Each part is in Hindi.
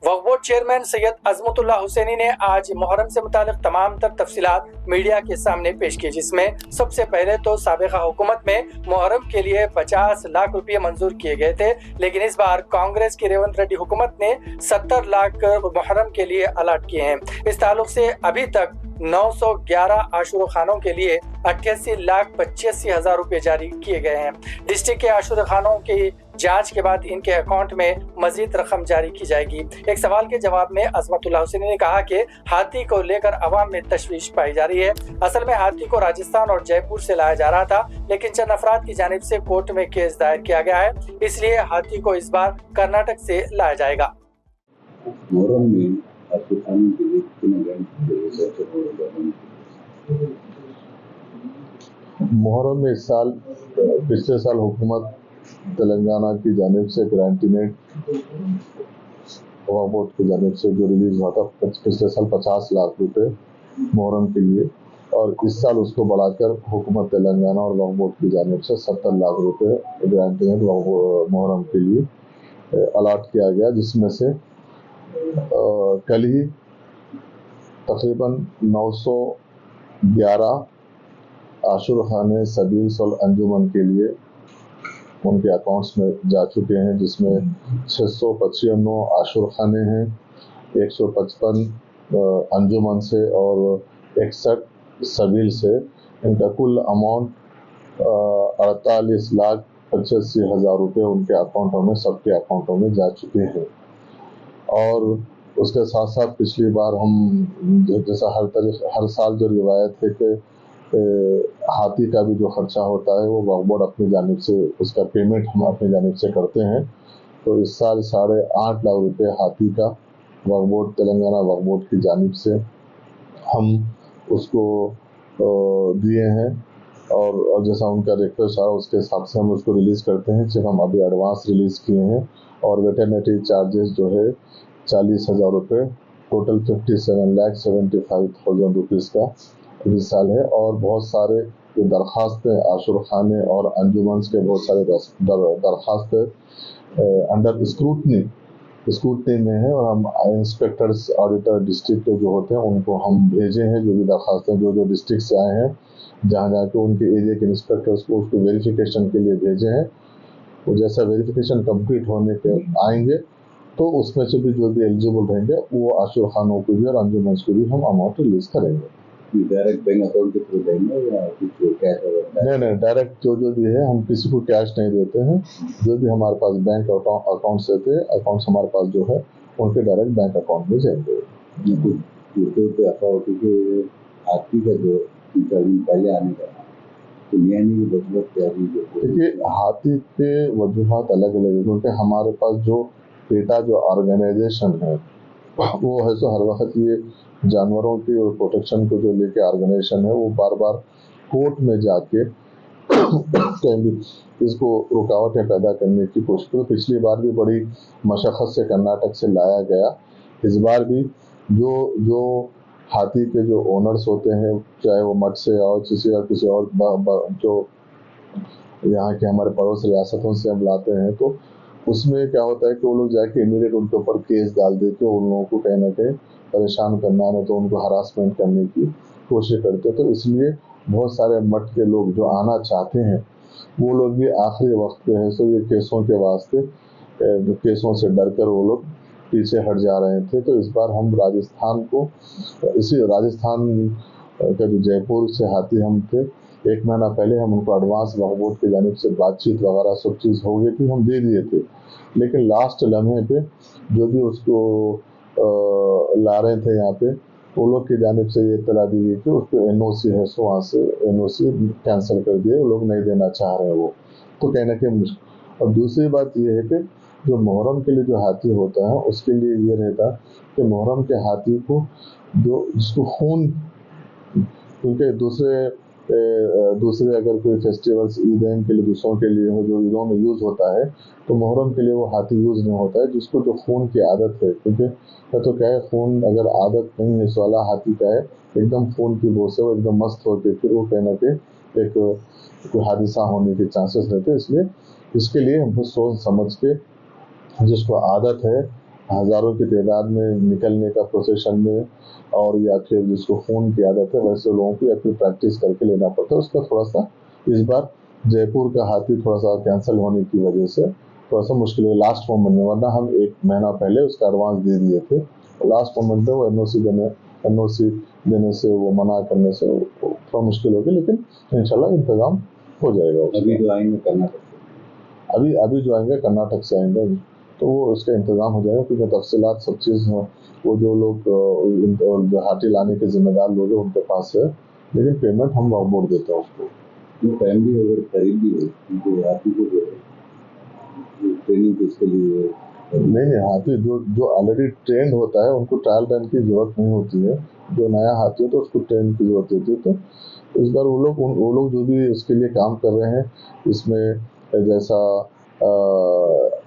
वक्फ बोर्ड चेयरमैन सैयद अजमतुल्लाह हुसैनी ने आज मुहर्रम से मुतालिक तमाम तर तफसीलात मीडिया के सामने पेश की, जिसमें सबसे पहले तो साबिका हुकूमत में मुहर्रम के लिए 50 लाख रुपए मंजूर किए गए थे, लेकिन इस बार कांग्रेस की रेवंत रेड्डी हुकूमत ने 70 लाख मुहर्रम के लिए अलॉट किए हैं। इस ताल्लुक से अभी तक 911 आशुरा खानों के लिए 88,85,000 रुपए जारी किए गए हैं। डिस्ट्रिक्ट के आशुरा खानों की जांच के बाद इनके अकाउंट में मजीद रकम जारी की जाएगी। एक सवाल के जवाब में अजमतुल्लाह हुसैनी ने कहा कि हाथी को लेकर अवाम में तशवीश पाई जा रही है। असल में हाथी को राजस्थान और जयपुर से लाया जा रहा था, लेकिन चंद अफराद की जानिब से कोर्ट में केस दायर किया गया है, इसलिए हाथी को इस बार कर्नाटक से लाया जाएगा। मुहर्रम में इस साल पिछले साल हुकूमत तेलंगाना की जानिब से ग्रांटीनेट वक्फ बोर्ड की जानिब से जो रिलीज हुआ था पिछले साल 50 लाख रुपए मुहर्रम के लिए, और इस साल उसको बढ़ाकर हुकूमत तेलंगाना और वक्फ बोर्ड की जानिब से 70 लाख रुपए ग्रांटीनेट मुहर्रम के लिए अलॉट किया गया, जिसमें से कल ही तकरीबन 911 आशुरा खाने सबील और अंजुमन के लिए उनके अकाउंट्स में जा चुके हैं, जिसमें 695 आशुरा खाने हैं, 155 अंजुमन से और 61 सबील से। इनका कुल अमाउंट 48,85,000 रुपये उनके अकाउंटों में, सबके अकाउंटों में जा चुके हैं। और उसके साथ साथ पिछली बार हम जैसा हर साल जो रिवायत है कि हाथी का भी जो खर्चा होता है वो वक्फ बोर्ड अपनी जानिब से उसका पेमेंट हम अपनी जानिब से करते हैं, तो इस साल 8.5 लाख रुपए हाथी का वक्फ बोर्ड तेलंगाना वक्फ बोर्ड की जानिब से हम उसको दिए हैं। और जैसा उनका रिक्वेस्ट आया उसके हिसाब से हम उसको रिलीज़ करते हैं। सिर्फ हम अभी एडवांस रिलीज़ किए हैं, और वेटरनरी चार्जेस जो है 40,000 रुपये, टोटल 57,75,000 रुपीज़ का इस साल है। और बहुत सारे जो दरख्वास्तें आशुरा खाने और अंजुमन के बहुत सारे दरख्वास्तें अंडर स्क्रूटनी में है, और हम इंस्पेक्टर्स ऑडिटर डिस्ट्रिक्ट के जो होते हैं उनको हम भेजे हैं, जो भी दरख्वास्तें जो डिस्ट्रिक्ट से आए हैं, जहाँ के उनके एरिया के इंस्पेक्टर्स को उसको वेरिफिकेशन के लिए भेजे हैं। वो जैसा वेरिफिकेशन कंप्लीट होने के आएंगे तो उसमें से भी जो भी एलिजिबल रहेंगे वो आशुरा खानों को भी और अंजुमन को भी हम अमाउंट रिलीज करेंगे। डायरेक्ट बैंक अकाउंट के थ्रू देंगे या कुछ कैश? नहीं, डायरेक्ट जो भी है हम किसी को कैश नहीं देते हैं। जो भी हमारे पास बैंक अकाउंट्स रहते हैं, अकाउंट्स हमारे पास जो है उनके डायरेक्ट बैंक अकाउंट में जाएंगे। हाथी का जो पहले आने का देखिए, हाथी के वजूहात अलग अलग है, क्योंकि हमारे पास जो पेटा जो ऑर्गेनाइजेशन है वो है, तो हर वक्त ये जानवरों की और प्रोटेक्शन को जो लेके ऑर्गेनाइजेशन है वो बार बार कोर्ट में जाके कहीं भी इसको रुकावटें पैदा करने की कोशिश करो। पिछली बार भी बड़ी मशक्क़त से कर्नाटक से लाया गया। इस बार भी जो हाथी के जो ओनर्स होते हैं, चाहे वो मठ से और किसी और जो यहाँ के हमारे पड़ोस रियासतों से हम लाते हैं, तो उसमें क्या होता है कि वो लोग जाके इमीडिएट उनके ऊपर केस डाल देते हैं, उन लोगों को कहीं ना कहीं परेशान करना, नहीं तो उनको हरासमेंट करने की कोशिश करते हैं। तो इसलिए बहुत सारे मठ के लोग जो आना चाहते हैं वो लोग भी आखिरी वक्त पे है, सो ये केसों के वास्ते जो केसों से डर कर वो लोग पीछे हट जा रहे थे। तो इस बार हम राजस्थान का जो जयपुर से हाथी हम थे, 1 महीना पहले हम उनको एडवांस वक्फ बोर्ड की जानिब से बातचीत वगैरह सब चीज़ हो गई थी, हम दे दिए थे, लेकिन लास्ट लम्हे पे जो भी उसको ला रहे थे यहाँ पे, वो लोग की जानिब से ये इत्तला दी गई कि उसको NOC है, सो वहाँ से NOC कैंसिल कर दिए, वो लोग नहीं देना चाह रहे हैं वो, तो कहीं ना कहीं मुश्किल। और दूसरी बात ये है कि जो मुहर्रम के लिए जो हाथी होता है उसके लिए ये रहता कि मुहर्रम के हाथी को जिसको खून, क्योंकि दूसरे अगर कोई फेस्टिवल्स ईदें के लिए दूसरों के लिए हो, जो ईदों में यूज़ होता है, तो मुहर्रम के लिए वो हाथी यूज़ नहीं होता है, जिसको जो खून की आदत है, क्योंकि तो क्या है, खून अगर आदत नहीं है इस वाला हाथी का है, एकदम खून की बोझ से वो एकदम मस्त होकर फिर वो कहना कि एक कोई हादसा होने के चांसेस रहते हैं। इसलिए इसके लिए हमको सोच समझ के जिसको आदत है हज़ारों की तादाद में निकलने का प्रोसेशन में, और या फिर जिसको फ़ोन की आदत है वैसे लोगों को या फिर प्रैक्टिस करके लेना पड़ता है। उसका थोड़ा सा इस बार जयपुर का हाथी थोड़ा सा कैंसिल होने की वजह से थोड़ा सा मुश्किल है लास्ट मोमेंट में, वरना हम 1 महीना पहले उसका एडवांस दे दिए थे। लास्ट मोमेंट में वो एनओसी देने से, वो मना करने से थोड़ा मुश्किल हो गया, लेकिन इंशाल्लाह इंतज़ाम हो जाएगा उसका। अभी जो आएंगे कर्नाटक से, अभी जो आएंगे कर्नाटक से आएंगे, तो वो उसका इंतज़ाम हो जाएगा, क्योंकि तफसीलात सब चीज़ वो जो लोग जो हाथी लाने के जिम्मेदार लोग हैं उनके पास है, लेकिन पेमेंट हम वक्त बोर्ड देते हैं उसको। जो फैमिली अगर खरीद भी हो उनको हाथी को जो ट्रेनिंग किसके लिए है? नहीं, हाथी जो ऑलरेडी ट्रेंड होता है उनको ट्रायल रन की जरूरत नहीं होती है। जो नया हाथी है तो उसको ट्रेन की जरूरत होती है। तो इस बार वो लोग जो भी इसके लिए काम कर रहे हैं, इसमें जैसा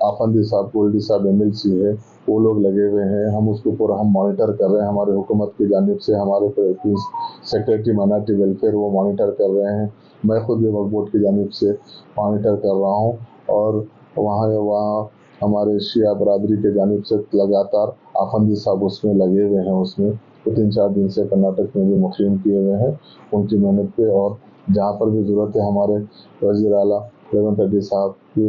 आफंदी साहब, गोल्डी साहब MLC है, वो लोग लगे हुए हैं। हम उसको पूरा हम मॉनिटर कर रहे हैं, हमारे हुकूमत की जानिब से हमारे सेक्रेटरी माइनॉरिटी वेलफेयर वो मॉनिटर कर रहे हैं। मैं खुद भी वक्फ बोर्ड की जानिब से मॉनिटर कर रहा हूँ, और वहाँ हमारे शिया बरादरी के जानिब से लगातार आफंदी साहब उसमें लगे हुए हैं। उसमें तो 3-4 दिन से कर्नाटक में भी मुखिम किए हुए हैं उनकी मेहनत पे, और जहाँ पर भी ज़रूरत है हमारे वज़ीर आला रेवंत रेड्डी साहब की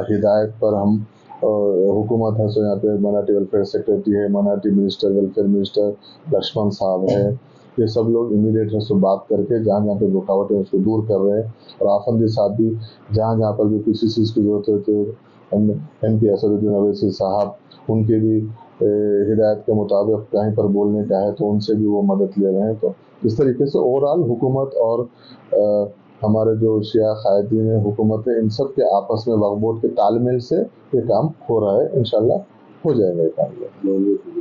हिदायत पर हम हुकूमत है, सो यहाँ पे माइनॉरिटी वेलफेयर सेक्रेटरी है, minority minister, welfare minister Lakshman साहब है, ये सब लोग इमीडिएट है सो बात करके जहाँ पे रुकावट है उसको दूर कर रहे हैं। और आफंदी साहब भी जहाँ पर भी किसी चीज़ की जरूरत है तो MP असदुद्दीन अवैसी साहब, उनके भी हिदायत के मुताबिक कहीं पर बोलने का है तो उनसे भी वो मदद ले रहे हैं। तो इस तरीके से ओवरऑल हुकूमत और हमारे जो शिया कायदीन है, हुकूमत है, इन सब के आपस में वक्फ बोर्ड के तालमेल से ये काम हो रहा है। इंशाल्लाह हो जाएगा ये काम।